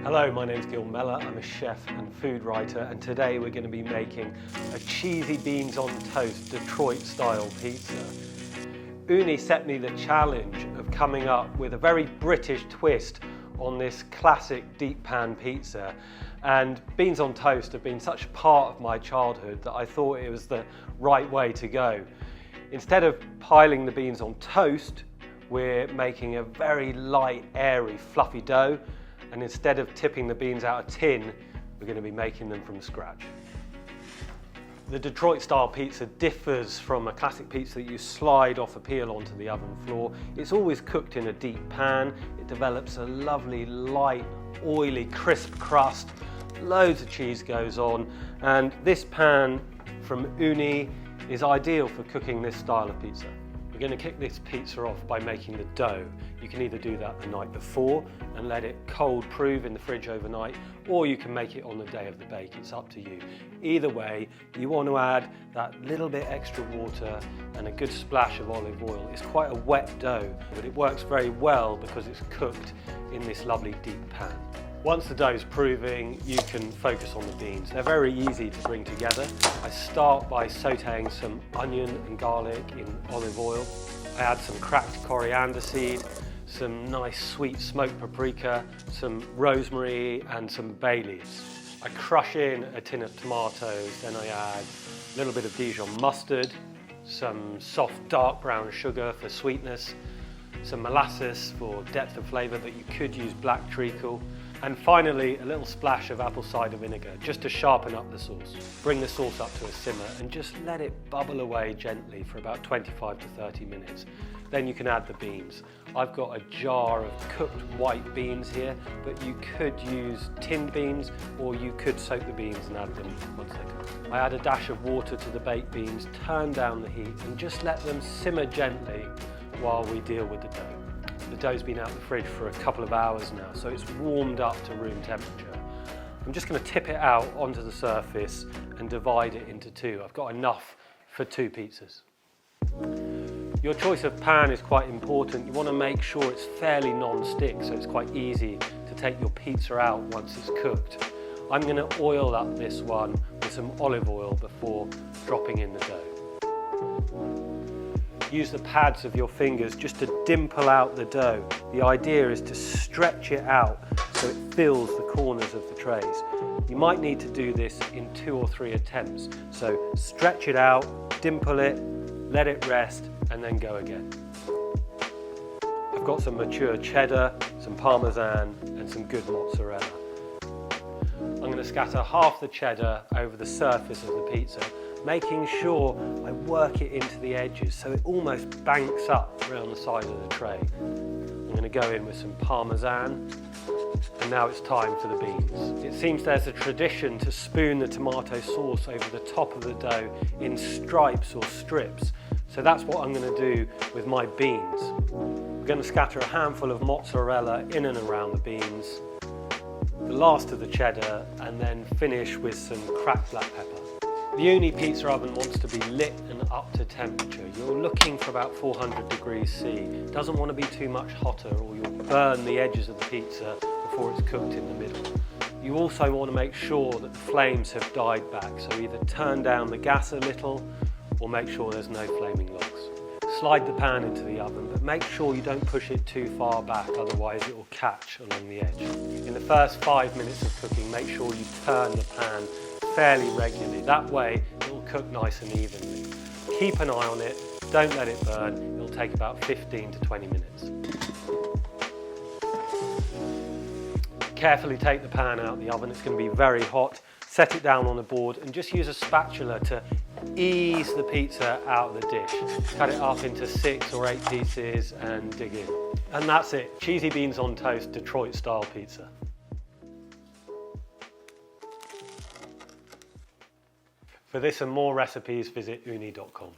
Hello, my name's Gill Meller. I'm a chef and food writer, and today we're going to be making a cheesy beans on toast Detroit style pizza. Ooni set me the challenge of coming up with a very British twist on this classic deep pan pizza, and beans on toast have been such a part of my childhood that I thought it was the right way to go. Instead of piling the beans on toast, we're making a very light, airy, fluffy dough. And instead of tipping the beans out of tin, we're going to be making them from scratch. The Detroit style pizza differs from a classic pizza that you slide off a peel onto the oven floor. It's always cooked in a deep pan. It develops a lovely, light, oily, crisp crust. Loads of cheese goes on. And this pan from Ooni is ideal for cooking this style of pizza. We're going to kick this pizza off by making the dough. You can either do that the night before and let it cold proof in the fridge overnight, or you can make it on the day of the bake. It's up to you. Either way, you want to add that little bit extra water and a good splash of olive oil. It's quite a wet dough, but it works very well because it's cooked in this lovely deep pan. Once the dough's proving, you can focus on the beans. They're very easy to bring together. I start by sauteing some onion and garlic in olive oil. I add some cracked coriander seed, some nice sweet smoked paprika, some rosemary and some bay leaves. I crush in a tin of tomatoes, then I add a little bit of Dijon mustard, some soft dark brown sugar for sweetness, some molasses for depth of flavour, but you could use black treacle, and finally a little splash of apple cider vinegar just to sharpen up the sauce. Bring the sauce up to a simmer and just let it bubble away gently for about 25 to 30 minutes. Then you can add the beans. I've got a jar of cooked white beans here, but you could use tinned beans, or you could soak the beans and add them once they're cooked. I add a dash of water to the baked beans, turn down the heat and just let them simmer gently while we deal with the dough. The dough's been out of the fridge for a couple of hours now, so it's warmed up to room temperature. I'm just going to tip it out onto the surface and divide it into two. I've got enough for 2 pizzas. Your choice of pan is quite important. You want to make sure it's fairly non-stick, so it's quite easy to take your pizza out once it's cooked. I'm going to oil up this one with some olive oil before dropping in the dough. Use the pads of your fingers just to dimple out the dough. The idea is to stretch it out so it fills the corners of the trays. You might need to do this in 2 or 3 attempts. So stretch it out, dimple it, let it rest, and then go again. I've got some mature cheddar, some parmesan, and some good mozzarella. I'm going to scatter half the cheddar over the surface of the pizza, making sure I work it into the edges so it almost banks up around the side of the tray. I'm going to go in with some parmesan, and now it's time for the beans. It seems there's a tradition to spoon the tomato sauce over the top of the dough in stripes or strips, so that's what I'm going to do with my beans. I'm going to scatter a handful of mozzarella in and around the beans, the last of the cheddar, and then finish with some cracked black pepper. The Ooni pizza oven wants to be lit and up to temperature. You're looking for about 400 degrees C. It doesn't want to be too much hotter, or you'll burn the edges of the pizza before it's cooked in the middle. You also want to make sure that the flames have died back, so either turn down the gas a little or make sure there's no flaming logs. Slide the pan into the oven, but make sure you don't push it too far back, otherwise it will catch along the edge. In the first 5 minutes of cooking, make sure you turn the pan fairly regularly. That way it will cook nice and evenly. Keep an eye on it, don't let it burn. It'll take about 15 to 20 minutes. Carefully take the pan out of the oven. It's going to be very hot. Set it down on a board and just use a spatula to ease the pizza out of the dish. Cut it up into 6 or 8 pieces and dig in. And that's it. Cheesy beans on toast, Detroit style pizza. For this and more recipes, visit ooni.com.